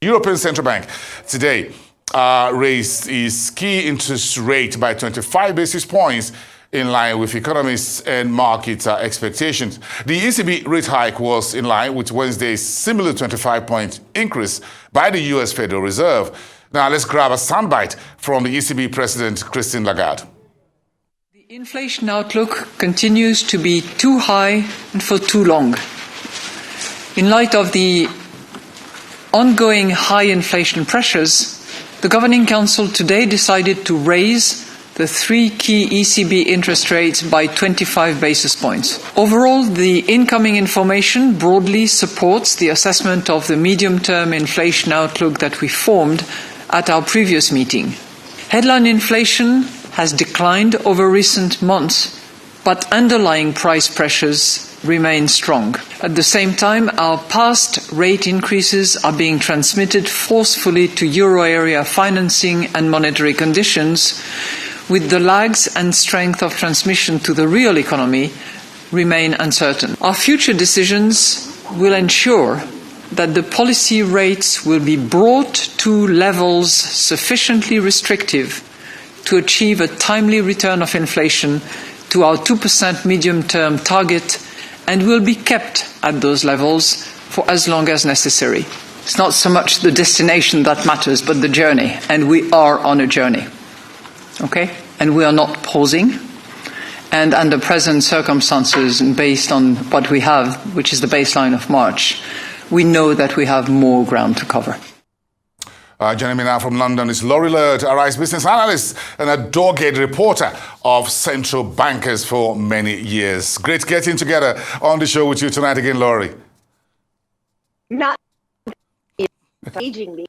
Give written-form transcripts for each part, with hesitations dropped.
European Central Bank today raised its key interest rate by 25 basis points in line with economists and market expectations. The ECB rate hike was in line with Wednesday's similar 25-point increase by the U.S. Federal Reserve. Now let's grab a soundbite from the ECB President Christine Lagarde. The inflation outlook continues to be too high and for too long. In light of the ongoing high inflation pressures, the Governing Council today decided to raise the three key ECB interest rates by 25 basis points. Overall, the incoming information broadly supports the assessment of the medium-term inflation outlook that we formed at our previous meeting. Headline inflation has declined over recent months, but underlying price pressures remain strong. At the same time, our past rate increases are being transmitted forcefully to euro area financing and monetary conditions, with the lags and strength of transmission to the real economy remain uncertain. Our future decisions will ensure that the policy rates will be brought to levels sufficiently restrictive to achieve a timely return of inflation to our 2% medium-term target, and will be kept at those levels for as long as necessary. It's not so much the destination that matters, but the journey, and we are on a journey. Okay? And we are not pausing. And under present circumstances, and based on what we have, which is the baseline of March, we know that we have more ground to cover. Joining me now from London is Laurie Laird, a Rice business analyst and a dogged reporter of central bankers for many years. Great getting together on the show with you tonight again, Laurie. Not engaging me.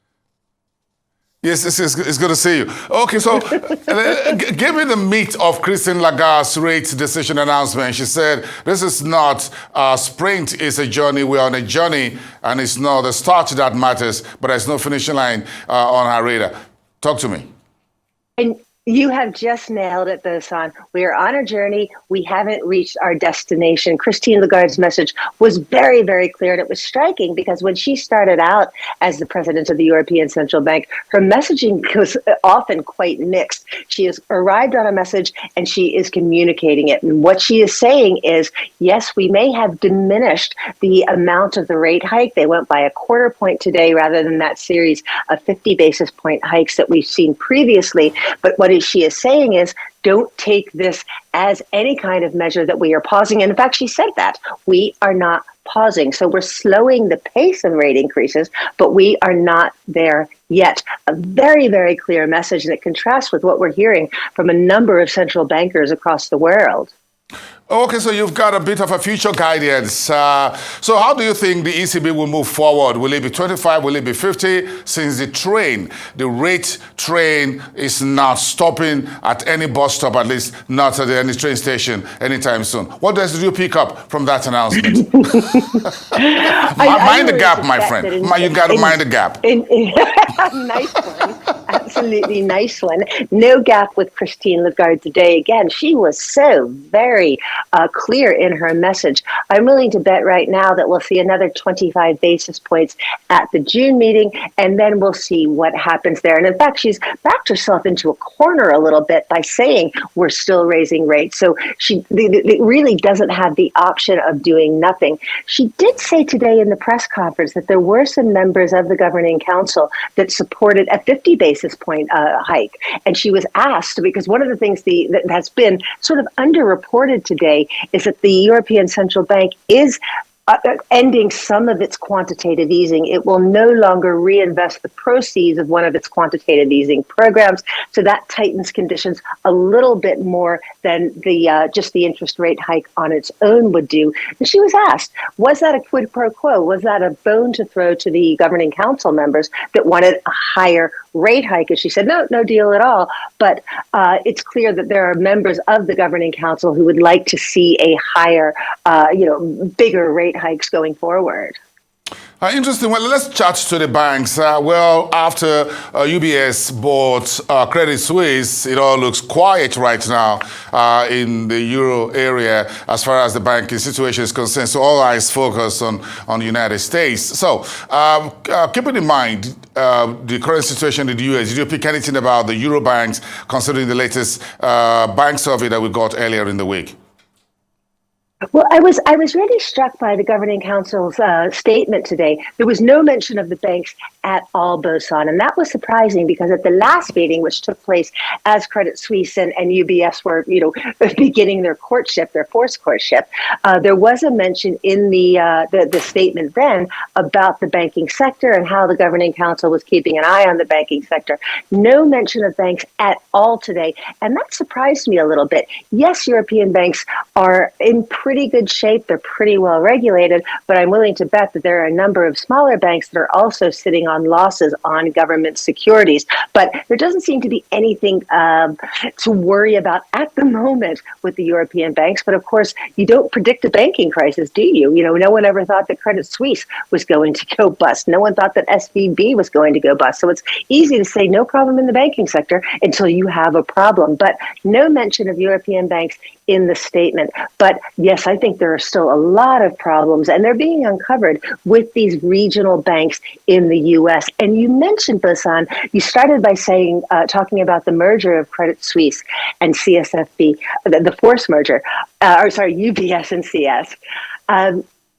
Yes, it's good to see you. Okay, so give me the meat of Christine Lagarde's rate decision announcement. She said, this is not a sprint, it's a journey. We're on a journey, and it's not the start that matters, but there's no finishing line on her radar. Talk to me. And you have just nailed it, Bosan. We are on a journey. We haven't reached our destination. Christine Lagarde's message was very, very clear, and it was striking because when she started out as the president of the European Central Bank, her messaging was often quite mixed. She has arrived on a message and she is communicating it. And what she is saying is, yes, we may have diminished the amount of the rate hike. They went by a quarter point today rather than that series of 50 basis point hikes that we've seen previously. But what she is saying is, don't take this as any kind of measure that we are pausing. And in fact, she said that we are not pausing. So we're slowing the pace of rate increases, but we are not there yet. A very, very clear message, and it contrasts with what we're hearing from a number of central bankers across the world. Okay, so you've got a bit of a future guidance. So how do you think the ECB will move forward? Will it be 25? Will it be 50? Since the rate train is not stopping at any bus stop, at least not at any train station anytime soon. What does you pick up from that announcement? Mind the gap, my friend. You got to mind the gap. Nice one. Absolutely nice one. No gap with Christine Lagarde today. Again, she was so very clear in her message. I'm willing to bet right now that we'll see another 25 basis points at the June meeting, and then we'll see what happens there. And in fact, she's backed herself into a corner a little bit by saying we're still raising rates. So she really doesn't have the option of doing nothing. She did say today in the press conference that there were some members of the Governing Council that supported a 50 basis point hike. And she was asked, because one of the things that has been sort of underreported today is that the European Central Bank is ending some of its quantitative easing. It will no longer reinvest the proceeds of one of its quantitative easing programs. So that tightens conditions a little bit more than the just the interest rate hike on its own would do. And she was asked, was that a quid pro quo? Was that a bone to throw to the Governing Council members that wanted a higher rate hike? And she said, no deal at all. But it's clear that there are members of the Governing Council who would like to see a higher, bigger rate hikes going forward. Interesting. Well, let's chat to the banks. After UBS bought Credit Suisse, it all looks quiet right now in the euro area as far as the banking situation is concerned. So all eyes focus on the United States. So keeping in mind the current situation in the US, did you pick anything about the euro banks considering the latest bank survey that we got earlier in the week? Well, I was really struck by the Governing Council's statement today. There was no mention of the banks at all, Bosan, and that was surprising because at the last meeting, which took place as Credit Suisse and UBS were, beginning their courtship, their forced courtship, there was a mention in the statement then about the banking sector and how the Governing Council was keeping an eye on the banking sector. No mention of banks at all today, and that surprised me a little bit. Yes, European banks are in pretty good shape. They're pretty well regulated, but I'm willing to bet that there are a number of smaller banks that are also sitting on losses on government securities. But there doesn't seem to be anything to worry about at the moment with the European banks. But of course, you don't predict a banking crisis, do you? No one ever thought that Credit Suisse was going to go bust. No one thought that SVB was going to go bust. So it's easy to say no problem in the banking sector until you have a problem. But no mention of European banks in the statement. But yes, I think there are still a lot of problems, and they're being uncovered with these regional banks in the U.S. And you mentioned, Bosan, you started by saying, talking about the merger of Credit Suisse and CSFB, the forced merger, UBS and CS.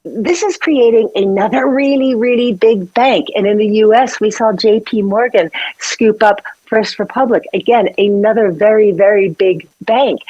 This is creating another really, really big bank. And in the U.S., we saw JP Morgan scoop up First Republic. Again, another very, very big bank.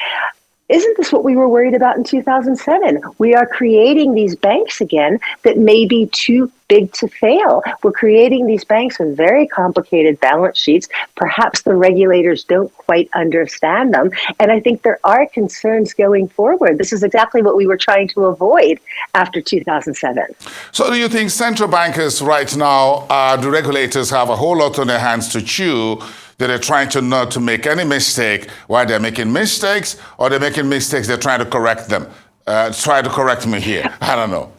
Isn't this what we were worried about in 2007? We are creating these banks again that may be too big to fail. We're creating these banks with very complicated balance sheets. Perhaps the regulators don't quite understand them. And I think there are concerns going forward. This is exactly what we were trying to avoid after 2007. So do you think central bankers right now, the regulators have a whole lot on their hands to chew, that they're trying to not to make any mistake while they're making mistakes, or they're making mistakes, they're trying to correct them? Try to correct me here. I don't know.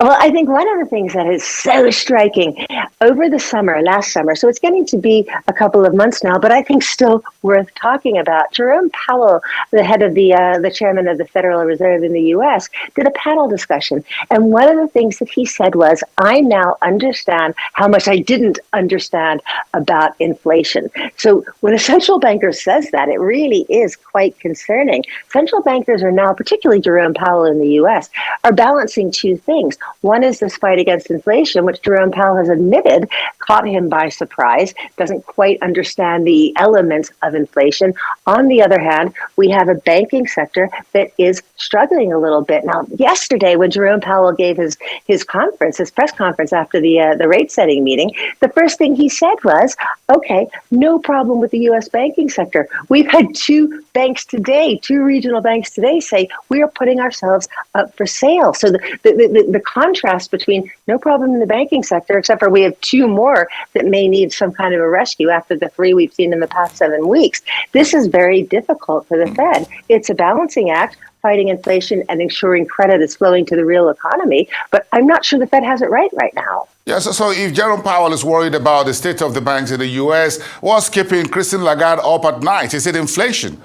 Well, I think one of the things that is so striking over the summer, last summer, so it's getting to be a couple of months now, but I think still worth talking about. Jerome Powell, the head of the chairman of the Federal Reserve in the U.S., did a panel discussion. And one of the things that he said was, I now understand how much I didn't understand about inflation. So when a central banker says that, it really is quite concerning. Central bankers are now, particularly Jerome Powell in the U.S., are balancing two things. One is this fight against inflation, which Jerome Powell has admitted caught him by surprise, doesn't quite understand the elements of inflation. On the other hand, we have a banking sector that is struggling a little bit. Now, yesterday, when Jerome Powell gave his press conference after the rate setting meeting, the first thing he said was, okay, no problem with the U.S. banking sector. We've had two regional banks today say we are putting ourselves up for sale. So the contrast between no problem in the banking sector, except for we have two more that may need some kind of a rescue after the three we've seen in the past 7 weeks. This is very difficult for the Fed. It's a balancing act, fighting inflation and ensuring credit is flowing to the real economy. But I'm not sure the Fed has it right now. Yes, so if Jerome Powell is worried about the state of the banks in the U.S., what's keeping Christine Lagarde up at night? Is it inflation?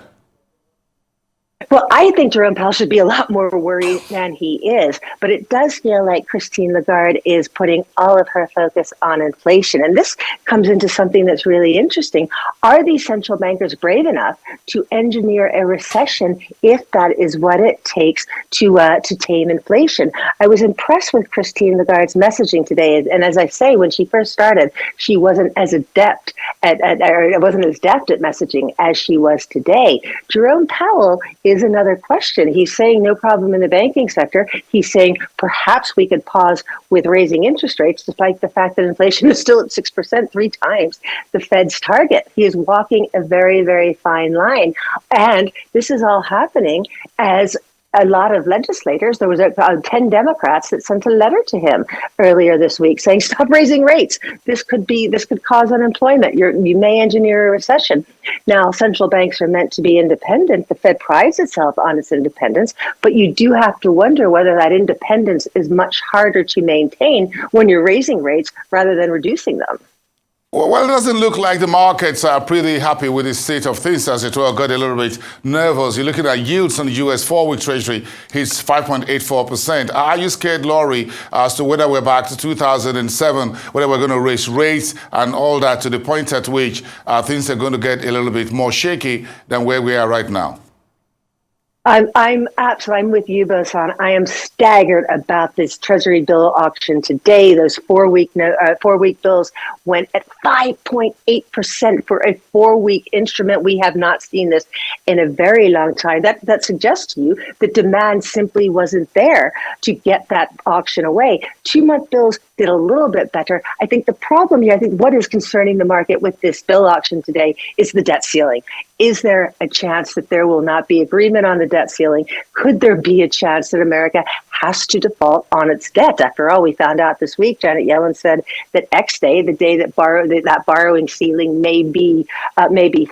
Well, I think Jerome Powell should be a lot more worried than he is, but it does feel like Christine Lagarde is putting all of her focus on inflation. And this comes into something that's really interesting. Are these central bankers brave enough to engineer a recession if that is what it takes to tame inflation? I was impressed with Christine Lagarde's messaging today. And as I say, when she first started, she wasn't as adept at messaging as she was today. Jerome Powell is another question. He's saying no problem in the banking sector. He's saying perhaps we could pause with raising interest rates, despite the fact that inflation is still at 6%, 3 times the Fed's target. He is walking a very, very fine line. And this is all happening as a lot of legislators. There was 10 Democrats that sent a letter to him earlier this week saying, stop raising rates. This could cause unemployment. You may engineer a recession. Now, central banks are meant to be independent. The Fed prides itself on its independence, but you do have to wonder whether that independence is much harder to maintain when you're raising rates rather than reducing them. Well, it doesn't look like the markets are pretty happy with the state of things, as it were. Got a little bit nervous. You're looking at yields on the U.S. 4-week Treasury hits 5.84%. Are you scared, Laurie, as to whether we're back to 2007, whether we're going to raise rates and all that to the point at which things are going to get a little bit more shaky than where we are right now? I'm with you, Bosan. I am staggered about this Treasury bill auction today. Those 4-week bills went at 5.8% for a 4-week instrument. We have not seen this in a very long time. That suggests to you that demand simply wasn't there to get that auction away. 2-month bills did a little bit better. I think the problem here, I think what is concerning the market with this bill auction today is the debt ceiling. Is there a chance that there will not be agreement on the debt ceiling? Could there be a chance that America has to default on its debt? After all, we found out this week, Janet Yellen said that X day, the day that that borrowing ceiling may be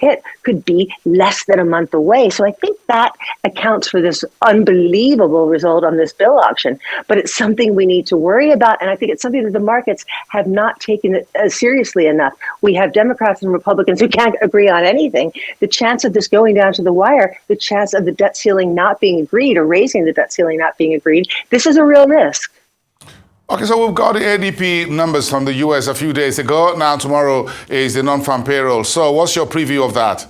hit, could be less than a month away. So I think that accounts for this unbelievable result on this bill auction. But it's something we need to worry about, and I think it's something that the markets have not taken it seriously enough. We have Democrats and Republicans who can't agree on anything. The chance of this going down to the wire, the chance of the debt ceiling not being agreed or raising the debt ceiling not being agreed, this is a real risk. Okay, so we've got the ADP numbers from the U.S. a few days ago. Now tomorrow is the Nonfarm payroll. So what's your preview of that?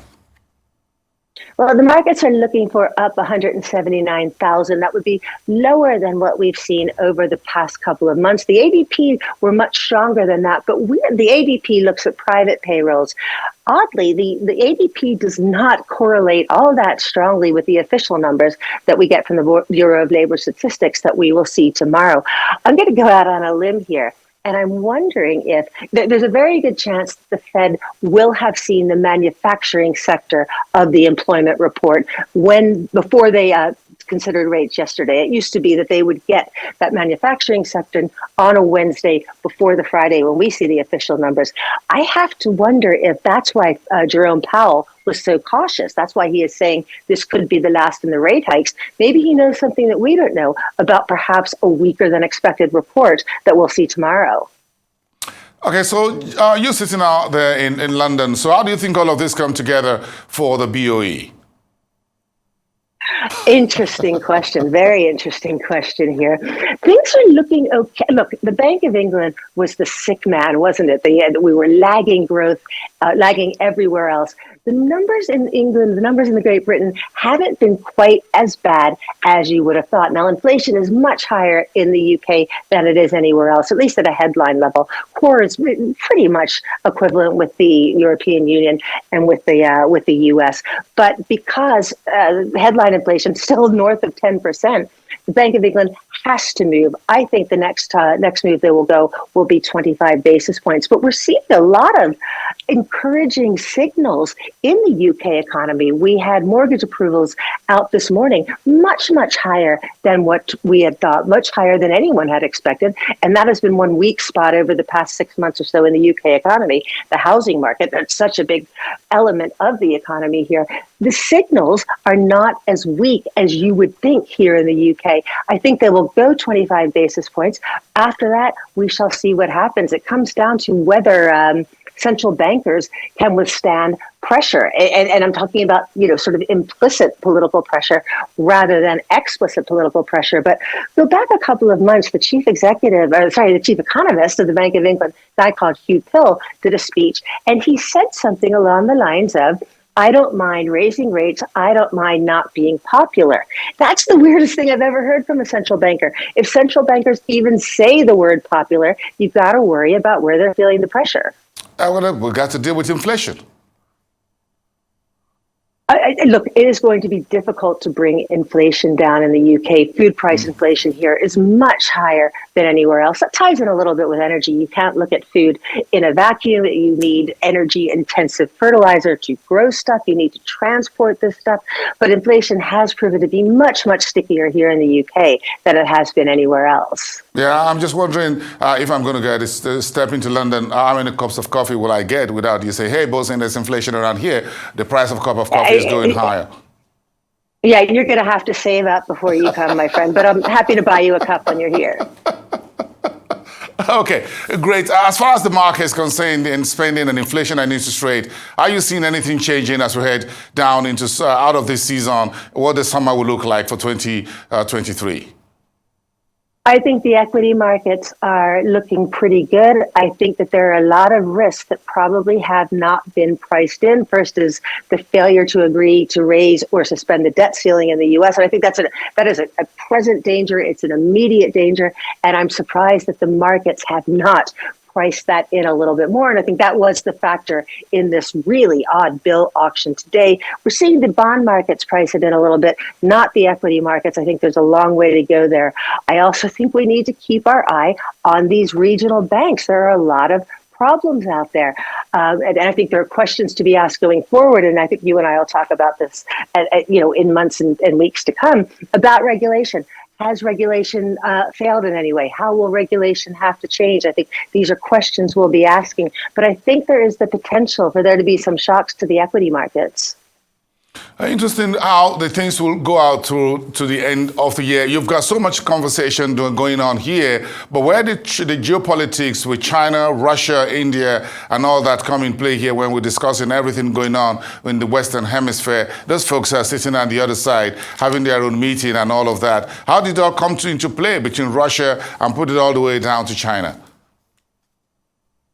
Well, the markets are looking for up 179,000. That would be lower than what we've seen over the past couple of months. The ADP were much stronger than that, but the ADP looks at private payrolls. Oddly, the ADP does not correlate all that strongly with the official numbers that we get from the Bureau of Labor Statistics that we will see tomorrow. I'm going to go out on a limb here. And I'm wondering if there's a very good chance that the Fed will have seen the manufacturing sector of the employment report before they considered rates yesterday. It used to be that they would get that manufacturing sector on a Wednesday before the Friday when we see the official numbers. I have to wonder if that's why Jerome Powell was so cautious. That's why he is saying this could be the last in the rate hikes. Maybe he knows something that we don't know about perhaps a weaker than expected report that we'll see tomorrow. Okay, so you're sitting out there in London. So how do you think all of this come together for the BOE? Interesting question. Very interesting question here. Things are looking okay. Look, the Bank of England was the sick man, wasn't it? We were lagging growth, lagging everywhere else. The numbers in England, the numbers in the Great Britain haven't been quite as bad as you would have thought. Now, inflation is much higher in the UK than it is anywhere else, at least at a headline level. Core is pretty much equivalent with the European Union and with the US. But because headline inflation is still north of 10%, the Bank of England has to move. I think the next move they will go will be 25 basis points. But we're seeing a lot of encouraging signals in the UK economy. We had mortgage approvals out this morning, much, much higher than what we had thought, much higher than anyone had expected. And that has been one weak spot over the past 6 months or so in the UK economy, the housing market. That's such a big element of the economy here. The signals are not as weak as you would think here in the UK. I think they will go 25 basis points. After that, we shall see what happens. It comes down to whether central bankers can withstand pressure. And I'm talking about, sort of implicit political pressure rather than explicit political pressure. But go back a couple of months, the chief economist of the Bank of England, a guy called Hugh Pill, did a speech, and he said something along the lines of, I don't mind raising rates. I don't mind not being popular. That's the weirdest thing I've ever heard from a central banker. If central bankers even say the word popular, you've got to worry about where they're feeling the pressure. We've got to deal with inflation. Look, it is going to be difficult to bring inflation down in the UK. Food price inflation here is much higher than anywhere else. That ties in a little bit with energy. You can't look at food in a vacuum. You need energy-intensive fertilizer to grow stuff. You need to transport this stuff. But inflation has proven to be much, much stickier here in the UK than it has been anywhere else. Yeah, I'm just wondering if I'm going to get a step into London, how many cups of coffee will I get without you say, hey, boss, there's inflation around here. The price of a cup of coffee is going higher. Yeah, you're going to have to save up before you come, my friend. But I'm happy to buy you a cup when you're here. Okay, great. As far as the market is concerned in spending and inflation and interest rate, are you seeing anything changing as we head down into out of this season? What the summer will look like for 2023? I think the equity markets are looking pretty good. I think that there are a lot of risks that probably have not been priced in. First is the failure to agree to raise or suspend the debt ceiling in the U.S. And I think that is a present danger. It's an immediate danger. And I'm surprised that the markets have not priced that in a little bit more. And I think that was the factor in this really odd bill auction today. We're seeing the bond markets price it in a little bit, not the equity markets. I think there's a long way to go there. I also think we need to keep our eye on these regional banks. There are a lot of problems out there. And I think there are questions to be asked going forward. And I think you and I will talk about this, in months and weeks to come about regulation. Has regulation failed in any way? How will regulation have to change? I think these are questions we'll be asking. But I think there is the potential for there to be some shocks to the equity markets. Interesting how the things will go out to the end of the year. You've got so much conversation going on here, but where did the geopolitics with China, Russia, India, and all that come in play here when we're discussing everything going on in the Western Hemisphere? Those folks are sitting on the other side, having their own meeting and all of that. How did it all come into play between Russia and put it all the way down to China?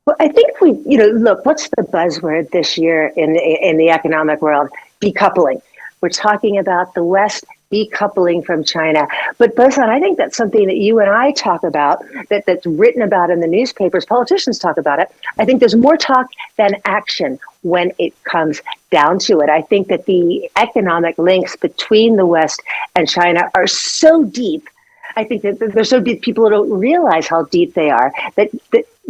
Well, I think look, what's the buzzword this year in the economic world? Decoupling. We're talking about the West decoupling from China. But Bosan, I think that's something that you and I talk about, that's written about in the newspapers. Politicians talk about it. I think there's more talk than action when it comes down to it. I think that the economic links between the West and China are so deep. I think that they're so deep, people don't realize how deep they are, that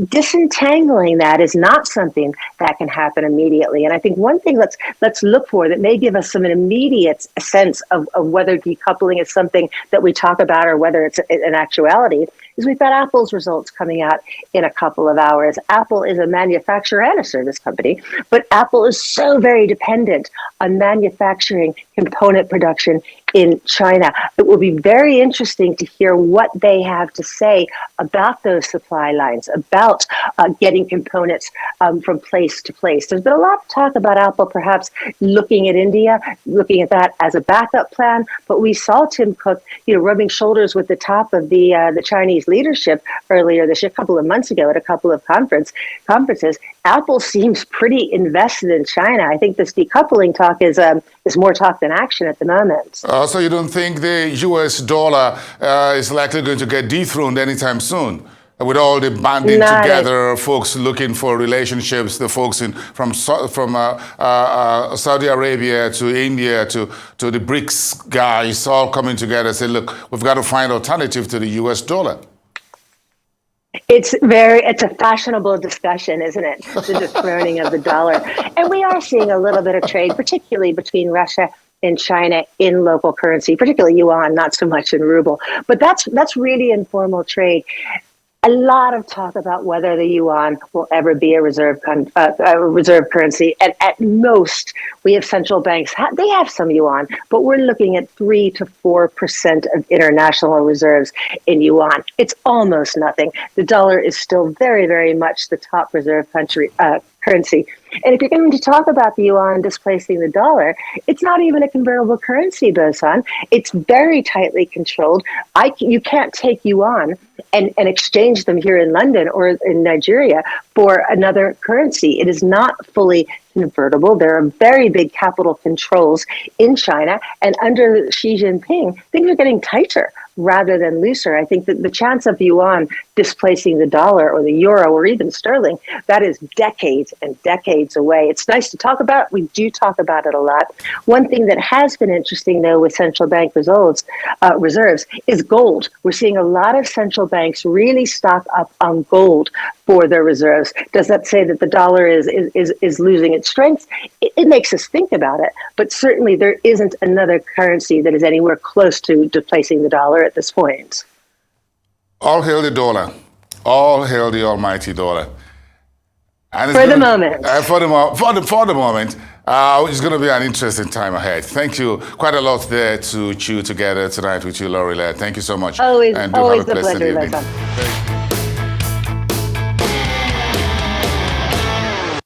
disentangling that is not something that can happen immediately. And I think one thing let's look for that may give us some immediate sense of whether decoupling is something that we talk about or whether it's an actuality is we've got Apple's results coming out in a couple of hours. Apple is a manufacturer and a service company, but Apple is so very dependent on manufacturing component production in China. It will be very interesting to hear what they have to say about those supply lines, about getting components from place to place. There's been a lot of talk about Apple perhaps looking at India, looking at that as a backup plan, but we saw Tim Cook, rubbing shoulders with the top of the Chinese leadership earlier this year, a couple of months ago at a couple of conferences. Apple seems pretty invested in China. I think this decoupling talk is more talk than action at the moment. So you don't think the U.S. dollar is likely going to get dethroned anytime soon? With all the banding together, folks looking for relationships, the folks from Saudi Arabia to India to the BRICS guys all coming together and say, look, we've got to find alternative to the U.S. dollar. It's a fashionable discussion, isn't it? The dethroning of the dollar. And we are seeing a little bit of trade, particularly between Russia and China in local currency, particularly yuan, not so much in ruble. But that's really informal trade. A lot of talk about whether the yuan will ever be a reserve currency. And at most, we have central banks, they have some yuan, but we're looking at 3 to 4% of international reserves in yuan. It's almost nothing. The dollar is still very, very much the top reserve currency. And if you're going to talk about the yuan displacing the dollar, it's not even a convertible currency, Bosan. It's very tightly controlled. You can't take yuan and exchange them here in London or in Nigeria for another currency. It is not fully convertible. There are very big capital controls in China. And under Xi Jinping, things are getting tighter rather than looser. I think that the chance of yuan displacing the dollar or the euro or even sterling, that is decades and decades away. It's nice to talk about. We do talk about it a lot. One thing that has been interesting, though, with central bank reserves is gold. We're seeing a lot of central banks really stock up on gold for their reserves. Does that say that the dollar is losing its strength? It makes us think about it, but certainly there isn't another currency that is anywhere close to displacing the dollar at this point. All hail the dollar. All hail the almighty dollar. And For the moment. For the moment, it's going to be an interesting time ahead. Thank you. Quite a lot there to chew together tonight with you, Laurie Laird. Thank you so much. Always and a have a pleasant pleasure, evening. Nonfarm.